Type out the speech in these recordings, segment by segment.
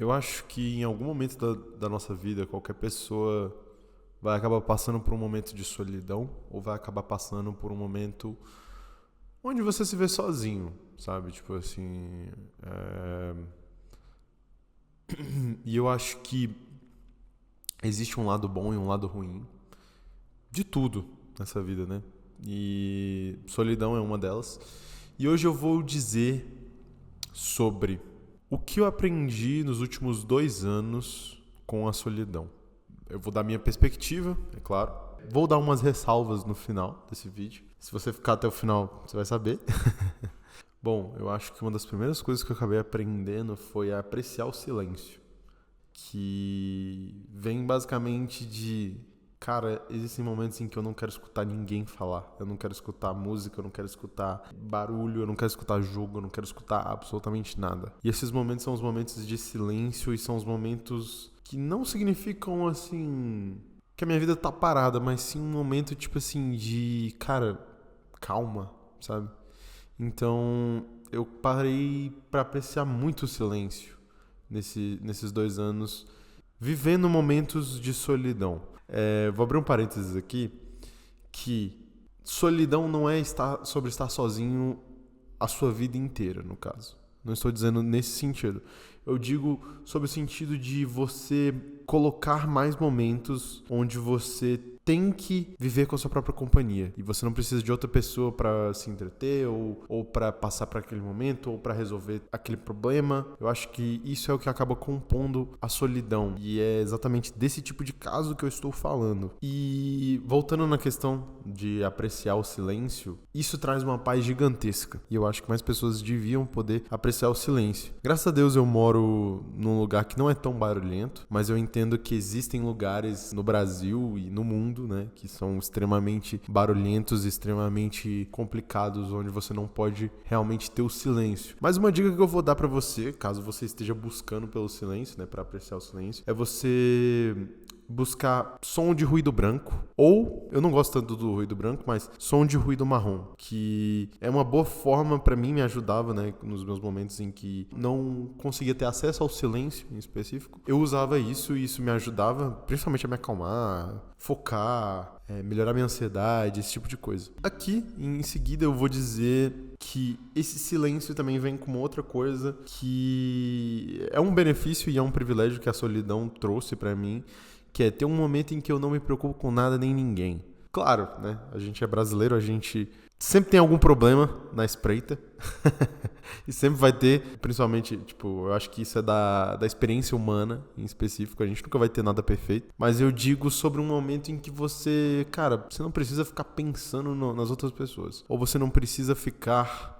Eu acho que em algum momento da nossa vida, qualquer pessoa vai acabar passando por um momento de solidão ou vai acabar passando por um momento onde você se vê sozinho, sabe? Tipo assim. é, E eu acho que existe um lado bom e um lado ruim de tudo nessa vida, né? E solidão é uma delas. E hoje eu vou dizer sobre o que eu aprendi nos últimos 2 anos com a solidão. Eu vou dar minha perspectiva, é claro. Vou dar umas ressalvas no final desse vídeo. Se você ficar até o final, você vai saber. Bom, eu acho que uma das primeiras coisas que eu acabei aprendendo foi a apreciar o silêncio. Que vem basicamente de... Cara, existem momentos em que eu não quero escutar ninguém falar. Eu não quero escutar música, eu não quero escutar barulho, eu não quero escutar jogo, eu não quero escutar absolutamente nada. E esses momentos são os momentos de silêncio e são os momentos que não significam, assim, que a minha vida tá parada, mas sim um momento, tipo assim, de, cara, calma, sabe? Então, eu parei pra apreciar muito o silêncio nesses 2 anos, vivendo momentos de solidão. Vou abrir um parênteses aqui, que solidão não é sobre estar sozinho a sua vida inteira, no caso. Não estou dizendo nesse sentido. Eu digo sobre o sentido de você colocar mais momentos onde você tem que viver com a sua própria companhia. E você não precisa de outra pessoa para se entreter ou para passar para aquele momento ou para resolver aquele problema. Eu acho que isso é o que acaba compondo a solidão. E é exatamente desse tipo de caso que eu estou falando. E voltando na questão de apreciar o silêncio, isso traz uma paz gigantesca. E eu acho que mais pessoas deviam poder apreciar o silêncio. Graças a Deus eu moro num lugar que não é tão barulhento, mas eu entendo que existem lugares no Brasil e no mundo, né, que são extremamente barulhentos, extremamente complicados, onde você não pode realmente ter o silêncio. Mas uma dica que eu vou dar pra você, caso você esteja buscando pelo silêncio, né, pra apreciar o silêncio, é você buscar som de ruído branco, ou, eu não gosto tanto do ruído branco, mas som de ruído marrom, que é uma boa forma pra mim, me ajudava, né, nos meus momentos em que não conseguia ter acesso ao silêncio em específico. Eu usava isso e isso me ajudava, principalmente a me acalmar, focar, melhorar minha ansiedade, esse tipo de coisa. Aqui, em seguida, eu vou dizer que esse silêncio também vem com outra coisa que é um benefício e é um privilégio que a solidão trouxe pra mim, que é ter um momento em que eu não me preocupo com nada nem ninguém. Claro, né? A gente é brasileiro, a gente sempre tem algum problema na espreita. E sempre vai ter, principalmente, tipo, eu acho que isso é da experiência humana em específico. A gente nunca vai ter nada perfeito. Mas eu digo sobre um momento em que você, cara, você não precisa ficar pensando nas outras pessoas. Ou você não precisa ficar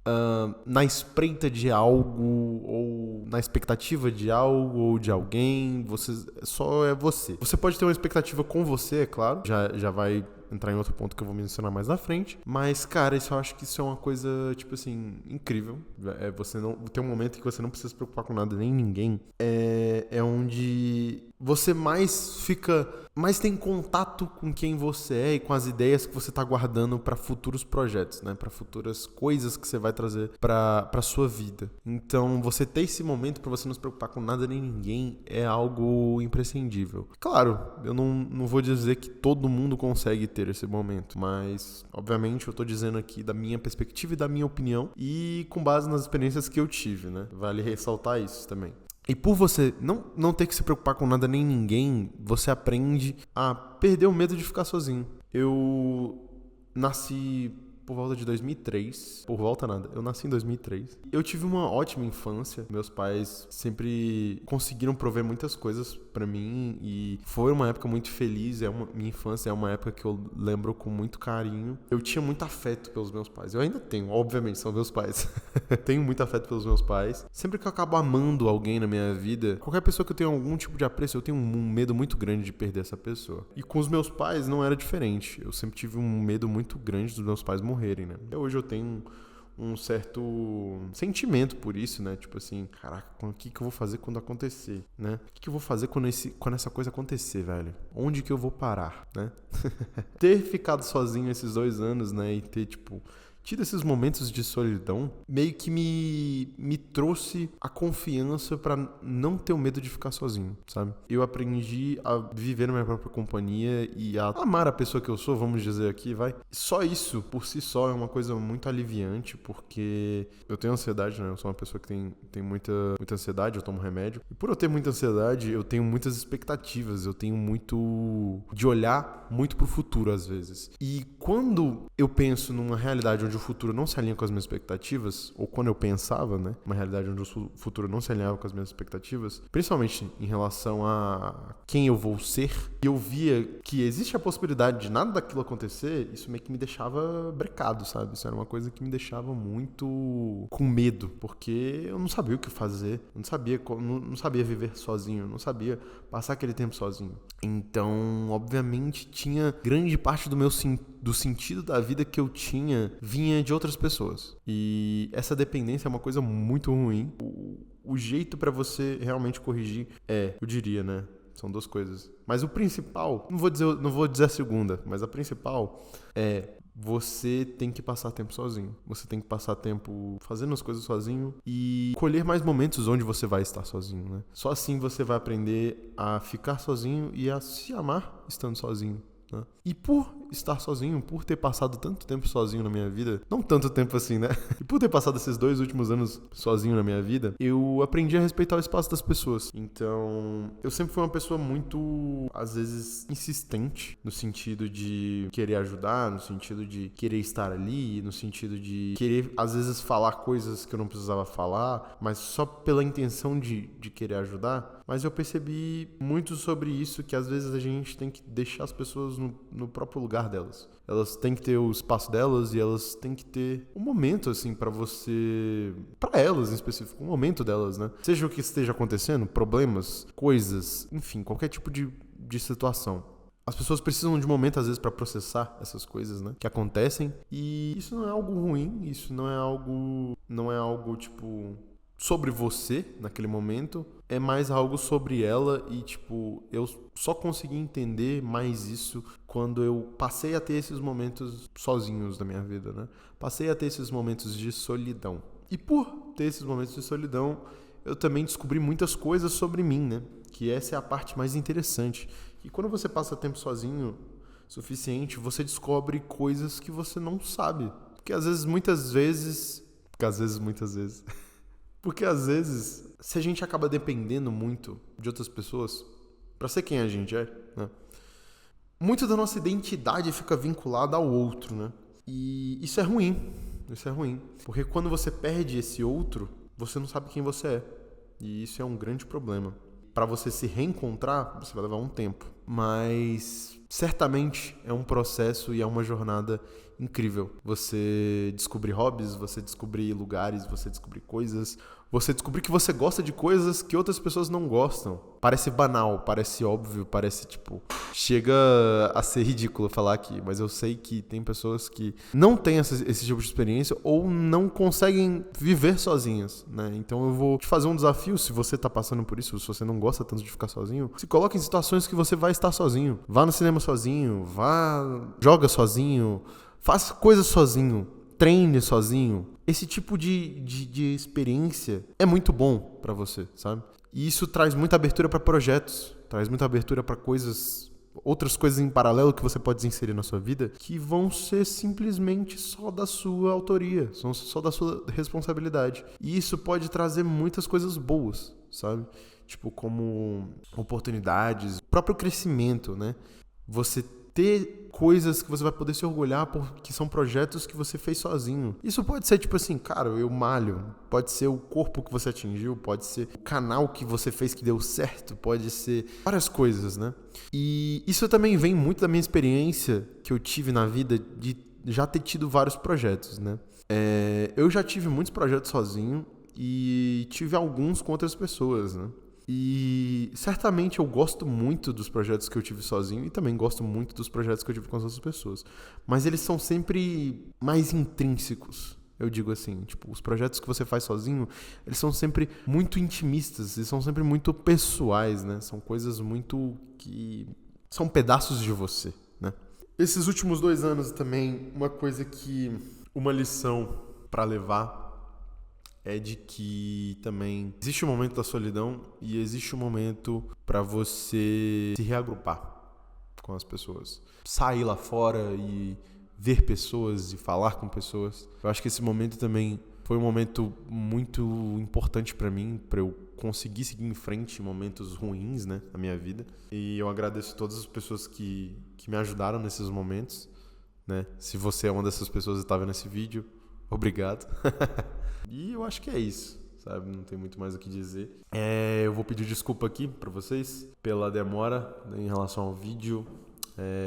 na espreita de algo, ou na expectativa de algo, ou de alguém. Você só é você. Você pode ter uma expectativa com você, é claro. Já vai entrar em outro ponto que eu vou mencionar mais na frente. Mas, cara, eu acho que isso é uma coisa, tipo assim, incrível. Você não ter um momento que você não precisa se preocupar com nada nem ninguém. É onde você mais tem contato com quem você é e com as ideias que você tá guardando para futuros projetos, né? Para futuras coisas que você vai trazer para sua vida. Então, você ter esse momento para você não se preocupar com nada nem ninguém é algo imprescindível. Claro, eu não vou dizer que todo mundo consegue ter esse momento, mas obviamente eu tô dizendo aqui da minha perspectiva e da minha opinião e com base nas experiências que eu tive, né? Vale ressaltar isso também. E por você não ter que se preocupar com nada nem ninguém, você aprende a perder o medo de ficar sozinho. Eu nasci por volta de 2003. Por volta nada, eu nasci em 2003. Eu tive uma ótima infância. Meus pais sempre conseguiram prover muitas coisas pra mim e foi uma época muito feliz. Minha infância é uma época que eu lembro com muito carinho. Eu tinha muito afeto pelos meus pais. Eu ainda tenho, obviamente, são meus pais. Tenho muito afeto pelos meus pais. Sempre que eu acabo amando alguém na minha vida, qualquer pessoa que eu tenho algum tipo de apreço, eu tenho um medo muito grande de perder essa pessoa. E com os meus pais não era diferente. Eu sempre tive um medo muito grande dos meus pais morrerem, né? Até hoje eu tenho um certo sentimento por isso, né? Tipo assim, caraca, o que eu vou fazer quando acontecer, né? O que eu vou fazer quando essa coisa acontecer, velho? Onde que eu vou parar, né? Ter ficado sozinho esses 2 anos, né? E ter, tipo, tido esses momentos de solidão, meio que me trouxe a confiança pra não ter o medo de ficar sozinho, sabe? Eu aprendi a viver na minha própria companhia e a amar a pessoa que eu sou, vamos dizer aqui, vai. Só isso, por si só, é uma coisa muito aliviante, porque eu tenho ansiedade, né? Eu sou uma pessoa que tem muita ansiedade, eu tomo remédio. E por eu ter muita ansiedade, eu tenho muitas expectativas, eu tenho muito de olhar muito pro futuro, às vezes. E quando eu penso numa realidade onde o futuro não se alinha com as minhas expectativas, ou quando eu pensava, né, uma realidade onde o futuro não se alinhava com as minhas expectativas, principalmente em relação a quem eu vou ser, e eu via que existe a possibilidade de nada daquilo acontecer, isso meio que me deixava brecado, sabe? Isso era uma coisa que me deixava muito com medo, porque eu não sabia o que fazer, não sabia viver sozinho, não sabia passar aquele tempo sozinho. Então, obviamente, tinha grande parte do sentido da vida que eu tinha vinha de outras pessoas. E essa dependência é uma coisa muito ruim. O jeito pra você realmente corrigir eu diria, né? São duas coisas. Mas o principal, não vou dizer a segunda, mas a principal é você tem que passar tempo sozinho. Você tem que passar tempo fazendo as coisas sozinho e colher mais momentos onde você vai estar sozinho, né? Só assim você vai aprender a ficar sozinho e a se amar estando sozinho, né? E por estar sozinho, por ter passado tanto tempo sozinho na minha vida, não tanto tempo assim, né? E por ter passado esses 2 últimos anos sozinho na minha vida, eu aprendi a respeitar o espaço das pessoas. Então, eu sempre fui uma pessoa muito, às vezes, insistente, no sentido de querer ajudar, no sentido de querer estar ali, no sentido de querer, às vezes, falar coisas que eu não precisava falar, mas só pela intenção de querer ajudar. Mas eu percebi muito sobre isso, que às vezes a gente tem que deixar as pessoas no próprio lugar delas. Elas têm que ter o espaço delas e elas têm que ter um momento, assim, pra elas em específico, um momento delas, né? Seja o que esteja acontecendo, problemas, coisas, enfim, qualquer tipo de situação. As pessoas precisam de um momento, às vezes, pra processar essas coisas, né? Que acontecem. E isso não é algo ruim, isso não é algo, tipo, sobre você, naquele momento. É mais algo sobre ela e, tipo, eu só consegui entender mais isso quando eu passei a ter esses momentos sozinhos da minha vida, né? Passei a ter esses momentos de solidão. E por ter esses momentos de solidão, eu também descobri muitas coisas sobre mim, né? Que essa é a parte mais interessante. E quando você passa tempo sozinho suficiente, você descobre coisas que você não sabe. Porque às vezes, se a gente acaba dependendo muito de outras pessoas pra ser quem a gente é, né? Muito da nossa identidade fica vinculada ao outro, né? E isso é ruim. Porque quando você perde esse outro, você não sabe quem você é. E isso é um grande problema. Pra você se reencontrar, você vai levar um tempo. Mas certamente é um processo e é uma jornada incrível. Você descobrir hobbies, você descobrir lugares, você descobrir coisas, você descobrir que você gosta de coisas que outras pessoas não gostam. Parece banal, parece óbvio, parece tipo... Chega a ser ridículo falar aqui, mas eu sei que tem pessoas que não têm esse tipo de experiência ou não conseguem viver sozinhas, né? Então eu vou te fazer um desafio, se você tá passando por isso, se você não gosta tanto de ficar sozinho, se coloque em situações que você vai estar sozinho. Vá no cinema sozinho, joga sozinho, faça coisas sozinho, treine sozinho. Esse tipo de experiência é muito bom pra você, sabe? E isso traz muita abertura pra projetos, traz muita abertura pra outras coisas em paralelo que você pode inserir na sua vida que vão ser simplesmente só da sua autoria, são só da sua responsabilidade. E isso pode trazer muitas coisas boas, sabe? Tipo, como oportunidades, próprio crescimento, né? Você ter coisas que você vai poder se orgulhar porque são projetos que você fez sozinho. Isso pode ser tipo assim, cara, eu malho. Pode ser o corpo que você atingiu, pode ser o canal que você fez que deu certo, pode ser várias coisas, né? E isso também vem muito da minha experiência que eu tive na vida de já ter tido vários projetos, né? Eu já tive muitos projetos sozinho e tive alguns com outras pessoas, né? E certamente eu gosto muito dos projetos que eu tive sozinho e também gosto muito dos projetos que eu tive com as outras pessoas. Mas eles são sempre mais intrínsecos, eu digo assim. Tipo, os projetos que você faz sozinho, eles são sempre muito intimistas, eles são sempre muito pessoais, né? São coisas muito que são pedaços de você, né? Esses últimos 2 anos também, uma coisa que Uma lição para levar é de que também existe um momento da solidão e existe um momento para você se reagrupar com as pessoas. Sair lá fora e ver pessoas e falar com pessoas. Eu acho que esse momento também foi um momento muito importante para mim, para eu conseguir seguir em frente em momentos ruins, né, na minha vida. E eu agradeço todas as pessoas que me ajudaram nesses momentos, né? Se você é uma dessas pessoas e está vendo esse vídeo, obrigado. E eu acho que é isso, sabe? Não tem muito mais o que dizer. Eu vou pedir desculpa aqui para vocês pela demora, né, em relação ao vídeo.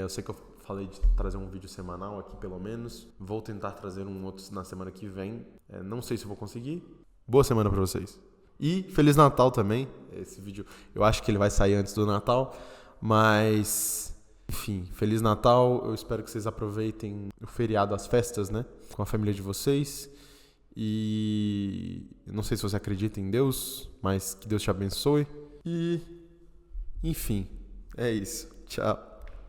Eu sei que eu falei de trazer um vídeo semanal aqui, pelo menos. Vou tentar trazer um outro na semana que vem. Não sei se eu vou conseguir. Boa semana para vocês. E Feliz Natal também. Esse vídeo, eu acho que ele vai sair antes do Natal. Mas, enfim, Feliz Natal. Eu espero que vocês aproveitem o feriado, as festas, né? Com a família de vocês. E não sei se você acredita em Deus, mas que Deus te abençoe. E, enfim, é isso. Tchau.